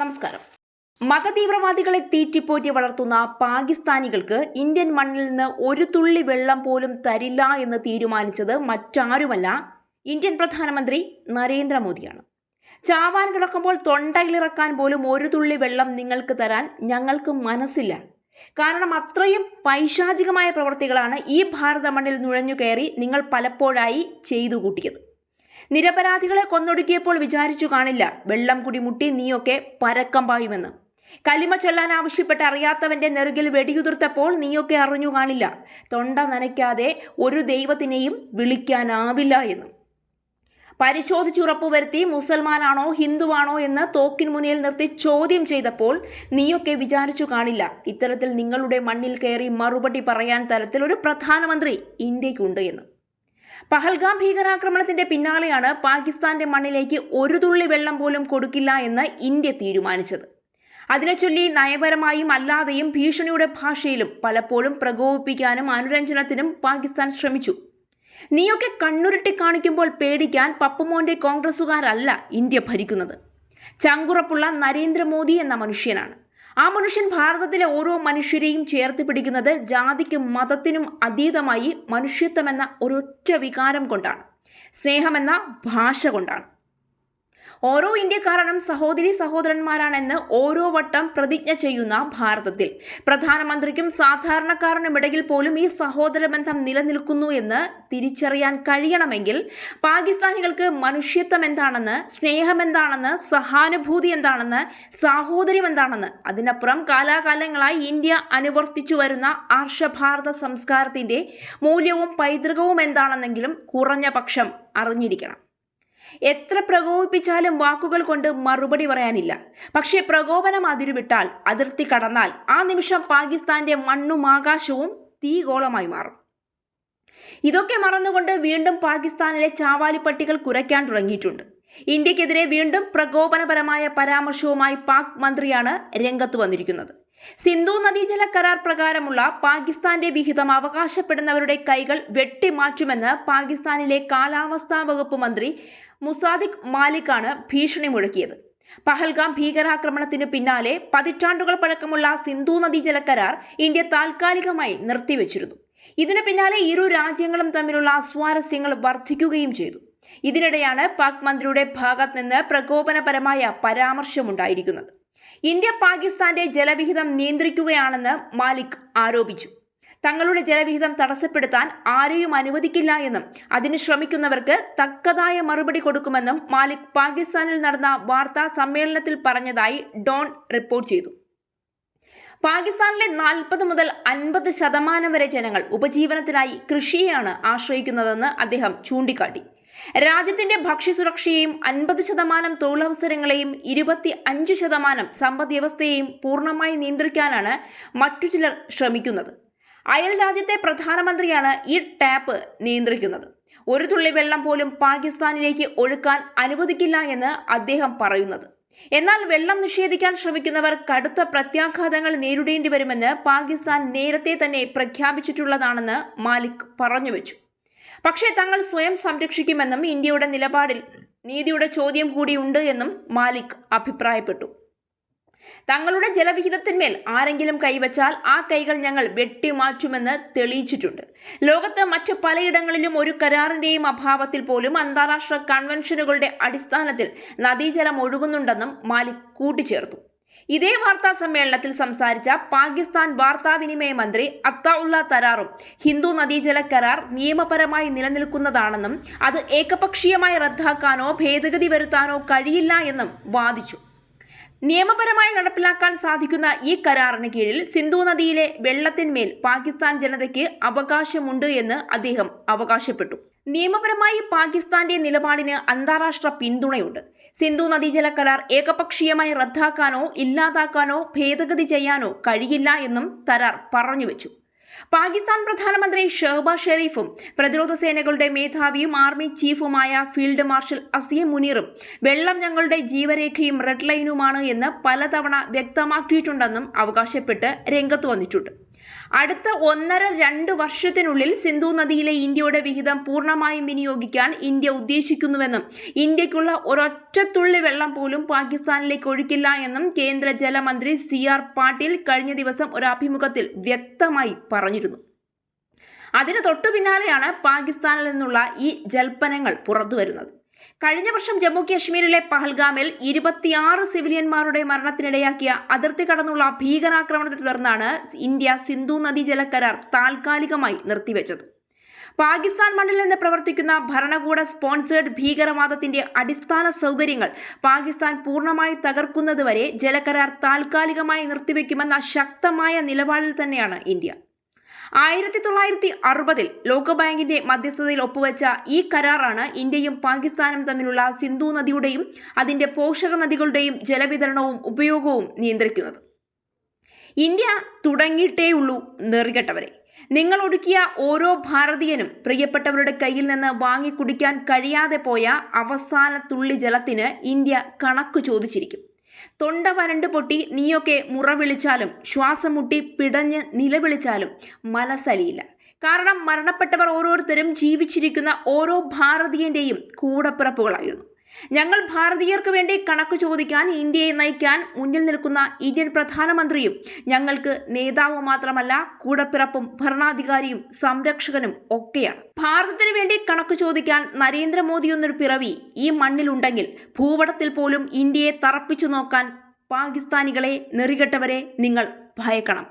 നമസ്കാരം. മതതീവ്രവാദികളെ തീറ്റിപ്പോറ്റി വളർത്തുന്ന പാകിസ്ഥാനികൾക്ക് ഇന്ത്യൻ മണ്ണിൽ നിന്ന് ഒരു തുള്ളി വെള്ളം പോലും തരില്ല എന്ന് തീരുമാനിച്ചത് മറ്റാരുമല്ല, ഇന്ത്യൻ പ്രധാനമന്ത്രി നരേന്ദ്രമോദിയാണ്. ചാവാൻ കിടക്കുമ്പോൾ തൊണ്ടയിലിറക്കാൻ പോലും ഒരു തുള്ളി വെള്ളം നിങ്ങൾക്ക് തരാൻ ഞങ്ങൾക്ക് മനസ്സില്ല. കാരണം അത്രയും പൈശാചികമായ പ്രവൃത്തികളാണ് ഈ ഭാരത മണ്ണിൽ നുഴഞ്ഞുകയറി നിങ്ങൾ പലപ്പോഴായി ചെയ്തു കൂട്ടിയത്. നിരപരാധികളെ കൊന്നൊടുക്കിയപ്പോൾ വിചാരിച്ചു കാണില്ല വെള്ളം കുടിമുട്ടി നീയൊക്കെ പരക്കം പായുമെന്ന്. കലിമ ചൊല്ലാൻ ആവശ്യപ്പെട്ട് അറിയാത്തവന്റെ നെറുകിൽ വെടിയുതിർത്തപ്പോൾ നീയൊക്കെ അറിഞ്ഞു കാണില്ല തൊണ്ട നനയ്ക്കാതെ ഒരു ദൈവത്തിനെയും വിളിക്കാനാവില്ല എന്ന്. പരിശോധിച്ചുറപ്പുവരുത്തി മുസൽമാനാണോ ഹിന്ദുവാണോ എന്ന് തോക്കിൻ മുന്നിൽ നിർത്തി ചോദ്യം ചെയ്തപ്പോൾ നീയൊക്കെ വിചാരിച്ചു കാണില്ല ഇത്തരത്തിൽ നിങ്ങളുടെ മണ്ണിൽ കയറി മറുപടി പറയാൻ തരത്തിൽ ഒരു പ്രധാനമന്ത്രി ഇന്ത്യക്കുണ്ട് എന്ന്. പഹൽഗാം ഭീകരാക്രമണത്തിന്റെ പിന്നാലെയാണ് പാകിസ്ഥാന്റെ മണ്ണിലേക്ക് ഒരു തുള്ളി വെള്ളം പോലും കൊടുക്കില്ല എന്ന് ഇന്ത്യ തീരുമാനിച്ചത്. അതിനെ ചൊല്ലി നയപരമായും അല്ലാതെയും ഭീഷണിയുടെ ഭാഷയിലും പലപ്പോഴും പ്രകോപിപ്പിക്കാനും അനുരഞ്ജനത്തിനും പാകിസ്ഥാൻ ശ്രമിച്ചു. നീയൊക്കെ കണ്ണുരുട്ടി കാണിക്കുമ്പോൾ പേടിക്കാൻ പപ്പുമോന്റെ കോൺഗ്രസുകാരല്ല ഇന്ത്യ ഭരിക്കുന്നത്. ചങ്കുറപ്പുള്ള നരേന്ദ്രമോദി എന്ന മനുഷ്യനാണ്. ആ മനുഷ്യൻ ഭാരതത്തിലെ ഓരോ മനുഷ്യരെയും ചേർത്ത് പിടിക്കുന്നത് ജാതിക്കും മതത്തിനും അതീതമായി മനുഷ്യത്വമെന്ന ഒരൊറ്റ വികാരം കൊണ്ടാണ്, സ്നേഹമെന്ന ഭാഷ കൊണ്ടാണ്. ഓരോ ഇന്ത്യക്കാരനും സഹോദരി സഹോദരന്മാരാണെന്ന് ഓരോ വട്ടം പ്രതിജ്ഞ ചെയ്യുന്ന ഭാരതത്തിൽ പ്രധാനമന്ത്രിക്കും സാധാരണക്കാരനുമിടയിൽ പോലും ഈ സഹോദരബന്ധം നിലനിൽക്കുന്നു എന്ന് തിരിച്ചറിയാൻ കഴിയണമെങ്കിൽ പാകിസ്ഥാനികൾക്ക് മനുഷ്യത്വം എന്താണെന്ന്, സ്നേഹം എന്താണെന്ന്, സഹാനുഭൂതി എന്താണെന്ന്, സാഹോദര്യം എന്താണെന്ന്, അതിനപ്പുറം കാലാകാലങ്ങളായി ഇന്ത്യ അനുവർത്തിച്ചു വരുന്ന ആർഷഭാരത സംസ്കാരത്തിന്റെ മൂല്യവും പൈതൃകവും എന്താണെന്നെങ്കിലും കുറഞ്ഞ പക്ഷം അറിഞ്ഞിരിക്കണം. എത്ര പ്രകോപിപ്പിച്ചാലും വാക്കുകൾ കൊണ്ട് മറുപടി പറയാനില്ല. പക്ഷേ പ്രകോപനം അതിരുവിട്ടാൽ, അതിർത്തി കടന്നാൽ ആ നിമിഷം പാകിസ്ഥാന്റെ മണ്ണും ആകാശവും തീഗോളമായി മാറും. ഇതൊക്കെ മറന്നുകൊണ്ട് വീണ്ടും പാകിസ്ഥാനിലെ ചാവാലിപ്പട്ടികൾ കുരയ്ക്കാൻ തുടങ്ങിയിട്ടുണ്ട്. ഇന്ത്യക്കെതിരെ വീണ്ടും പ്രകോപനപരമായ പരാമർശവുമായി പാക് മന്ത്രിയാണ് രംഗത്ത് വന്നിരിക്കുന്നത്. സിന്ധു നദീജല കരാർ പ്രകാരമുള്ള പാകിസ്ഥാന്റെ വിഹിതം അവകാശപ്പെടുന്നവരുടെ കൈകൾ വെട്ടിമാറ്റുമെന്ന് പാകിസ്ഥാനിലെ കാലാവസ്ഥാ വകുപ്പ് മന്ത്രി മുസാദിഖ് മാലിക്കാണ് ഭീഷണി മുഴക്കിയത്. പഹൽഗാം ഭീകരാക്രമണത്തിനു പിന്നാലെ പതിറ്റാണ്ടുകൾ പഴക്കമുള്ള സിന്ധു നദീജല കരാർ ഇന്ത്യ താൽക്കാലികമായി നിർത്തിവെച്ചിരുന്നു. ഇതിനു പിന്നാലെ ഇരു രാജ്യങ്ങളും തമ്മിലുള്ള അസ്വാരസ്യങ്ങൾ വർദ്ധിക്കുകയും ചെയ്തു. ഇതിനിടെയാണ് പാക് മന്ത്രിയുടെ ഭാഗത്ത് നിന്ന് പ്രകോപനപരമായ പരാമർശമുണ്ടായിരിക്കുന്നത്. ഇന്ത്യ പാകിസ്ഥാന്റെ ജലവിഹിതം നിയന്ത്രിക്കുകയാണെന്ന് മാലിക് ആരോപിച്ചു. തങ്ങളുടെ ജലവിഹിതം തടസ്സപ്പെടുത്താൻ ആരെയും അനുവദിക്കില്ല എന്നും അതിന് ശ്രമിക്കുന്നവർക്ക് തക്കതായ മറുപടി കൊടുക്കുമെന്നും മാലിക് പാകിസ്ഥാനിൽ നടന്ന വാർത്താ സമ്മേളനത്തിൽ പറഞ്ഞതായി ഡോൺ റിപ്പോർട്ട് ചെയ്തു. പാകിസ്ഥാനിലെ 40 മുതൽ 50% വരെ ജനങ്ങൾ ഉപജീവനത്തിനായി കൃഷിയെയാണ് ആശ്രയിക്കുന്നതെന്ന് അദ്ദേഹം ചൂണ്ടിക്കാട്ടി. രാജ്യത്തിന്റെ ഭക്ഷ്യസുരക്ഷയെയും 50% തൊഴിലവസരങ്ങളെയും 25% സമ്പദ് വ്യവസ്ഥയെയും പൂർണ്ണമായി നിയന്ത്രിക്കാനാണ് മറ്റു ചിലർ ശ്രമിക്കുന്നത്. അയൽ രാജ്യത്തെ പ്രധാനമന്ത്രിയാണ് ഈ ടാപ്പ് നിയന്ത്രിക്കുന്നത്. ഒരു തുള്ളി വെള്ളം പോലും പാകിസ്ഥാനിലേക്ക് ഒഴുക്കാൻ അനുവദിക്കില്ല എന്ന് അദ്ദേഹം പറയുന്നത്. എന്നാൽ വെള്ളം നിഷേധിക്കാൻ ശ്രമിക്കുന്നവർ കടുത്ത പ്രത്യാഘാതങ്ങൾ നേരിടേണ്ടി വരുമെന്ന് പാകിസ്ഥാൻ നേരത്തെ തന്നെ പ്രഖ്യാപിച്ചിട്ടുള്ളതാണെന്ന് മാലിക് പറഞ്ഞുവെച്ചു. പക്ഷേ തങ്ങൾ സ്വയം സംരക്ഷിക്കുമെന്നും ഇന്ത്യയുടെ നിലപാടിൽ നീതിയുടെ ചോദ്യം കൂടിയുണ്ട് എന്നും മാലിക് അഭിപ്രായപ്പെട്ടു. തങ്ങളുടെ ജലവിഹിതത്തിന്മേൽ ആരെങ്കിലും കൈവച്ചാൽ ആ കൈകൾ ഞങ്ങൾ വെട്ടിമാറ്റുമെന്ന് തെളിയിച്ചിട്ടുണ്ട്. ലോകത്ത് മറ്റ് പലയിടങ്ങളിലും ഒരു കരാറിന്റെയും അഭാവത്തിൽ പോലും അന്താരാഷ്ട്ര കൺവെൻഷനുകളുടെ അടിസ്ഥാനത്തിൽ നദീജലം ഒഴുകുന്നുണ്ടെന്നും മാലിക് കൂട്ടിച്ചേർത്തു. ഇതേ വാർത്താ സമ്മേളനത്തിൽ സംസാരിച്ച പാകിസ്ഥാൻ വാർത്താവിനിമയ മന്ത്രി അത്താഉള്ള തരാറും ഹിന്ദു നദീജല കരാർ നിയമപരമായി നിലനിൽക്കുന്നതാണെന്നും അത് ഏകപക്ഷീയമായി റദ്ദാക്കാനോ ഭേദഗതി വരുത്താനോ കഴിയില്ല എന്നും വാദിച്ചു. നിയമപരമായി നടപ്പിലാക്കാൻ സാധിക്കുന്ന ഈ കരാറിന് കീഴിൽ സിന്ധു നദിയിലെ വെള്ളത്തിന്മേൽ പാകിസ്ഥാൻ ജനതയ്ക്ക് അവകാശമുണ്ട് എന്ന് അദ്ദേഹം അവകാശപ്പെട്ടു. നിയമപരമായി പാകിസ്ഥാന്റെ നിലപാടിന് അന്താരാഷ്ട്ര പിന്തുണയുണ്ട്. സിന്ധു നദീജല കരാർ ഏകപക്ഷീയമായി റദ്ദാക്കാനോ ഇല്ലാതാക്കാനോ ഭേദഗതി ചെയ്യാനോ കഴിയില്ല എന്നും തരാർ പറഞ്ഞുവെച്ചു. പാകിസ്ഥാൻ പ്രധാനമന്ത്രി ഷഹബാസ് ഷെരീഫും പ്രതിരോധ സേനകളുടെ മേധാവിയും ആർമി ചീഫുമായ ഫീൽഡ് മാർഷൽ അസീം മുനീറും വെള്ളം ഞങ്ങളുടെ ജീവരേഖയും റെഡ് ലൈനുമാണ് എന്ന് പലതവണ വ്യക്തമാക്കിയിട്ടുണ്ടെന്നും അവകാശപ്പെട്ട് രംഗത്ത് വന്നിട്ടുണ്ട്. അടുത്ത 1.5-2 വർഷത്തിനുള്ളിൽ സിന്ധു നദിയിലെ ഇന്ത്യയുടെ വിഹിതം പൂർണ്ണമായും വിനിയോഗിക്കാൻ ഇന്ത്യ ഉദ്ദേശിക്കുന്നുവെന്നും ഇന്ത്യക്കുള്ള ഒരൊറ്റ തുള്ളി വെള്ളം പോലും പാകിസ്ഥാനിലേക്ക് ഒഴുക്കില്ല എന്നും കേന്ദ്ര ജലമന്ത്രി CR പാട്ടീൽ കഴിഞ്ഞ ദിവസം ഒരു അഭിമുഖത്തിൽ വ്യക്തമായി പറഞ്ഞിരുന്നു. അതിനു തൊട്ടു പിന്നാലെയാണ് പാകിസ്ഥാനിൽ നിന്നുള്ള ഈ ജൽപ്പനങ്ങൾ പുറത്തുവരുന്നത്. കഴിഞ്ഞ വർഷം ജമ്മു കാശ്മീരിലെ പഹൽഗാമിൽ 26 സിവിലിയന്മാരുടെ മരണത്തിനിടയാക്കിയ അതിർത്തി കടന്നുള്ള ഭീകരാക്രമണത്തെ തുടർന്നാണ് ഇന്ത്യ സിന്ധു നദീ ജല കരാർ താൽക്കാലികമായി നിർത്തിവെച്ചത്. പാകിസ്ഥാൻ മണ്ണിൽ നിന്ന് പ്രവർത്തിക്കുന്ന ഭരണകൂട സ്പോൺസേഡ് ഭീകരവാദത്തിന്റെ അടിസ്ഥാന സൗകര്യങ്ങൾ പാകിസ്ഥാൻ പൂർണ്ണമായി തകർക്കുന്നതുവരെ ജലകരാർ താൽക്കാലികമായി നിർത്തിവെക്കുമെന്ന ശക്തമായ നിലപാടിൽ തന്നെയാണ് ഇന്ത്യ. 1960 ലോകബാങ്കിന്റെ മധ്യസ്ഥതയിൽ ഒപ്പുവെച്ച ഈ കരാറാണ് ഇന്ത്യയും പാകിസ്ഥാനും തമ്മിലുള്ള സിന്ധു നദിയുടെയും അതിന്റെ പോഷക നദികളുടെയും ജലവിതരണവും ഉപയോഗവും നിയന്ത്രിക്കുന്നത്. ഇന്ത്യ തുടങ്ങിയിട്ടേയുള്ളൂ നെറികെട്ടവരെ. നിങ്ങൾ ഒടുക്കിയ ഓരോ ഭാരതീയനും പ്രിയപ്പെട്ടവരുടെ കയ്യിൽ നിന്ന് വാങ്ങിക്കുടിക്കാൻ കഴിയാതെ പോയ അവസാന തുള്ളി ജലത്തിന് ഇന്ത്യ കണക്ക് ചോദിച്ചിരിക്കും. തൊണ്ട വരണ്ട് പൊട്ടി നീയൊക്കെ മുറ വിളിച്ചാലും ശ്വാസം മുട്ടി പിടഞ്ഞ് നിലവിളിച്ചാലും മനസ്സലിയില്ല. കാരണം മരണപ്പെട്ടവർ ഓരോരുത്തരും ജീവിച്ചിരിക്കുന്ന ഓരോ ഭാരതീയന്റെയും കൂടപ്പിറപ്പുകളായിരുന്നു. ഞങ്ങൾ ഭാരതീയർക്ക് വേണ്ടി കണക്ക് ചോദിക്കാൻ ഇന്ത്യയെ നയിക്കാൻ മുന്നിൽ നിൽക്കുന്ന ഇന്ത്യൻ പ്രധാനമന്ത്രിയും ഞങ്ങൾക്ക് നേതാവ് മാത്രമല്ല, കൂടപ്പിറപ്പും ഭരണാധികാരിയും സംരക്ഷകനും ഒക്കെയാണ്. ഭാരതത്തിനു വേണ്ടി കണക്ക് ചോദിക്കാൻ നരേന്ദ്രമോദി എന്നൊരു പിറവി ഈ മണ്ണിലുണ്ടെങ്കിൽ ഭൂപടത്തിൽ പോലും ഇന്ത്യയെ തറപ്പിച്ചു നോക്കാൻ പാകിസ്ഥാനികളെ, നെറികെട്ടവരെ നിങ്ങൾ ഭയക്കണം.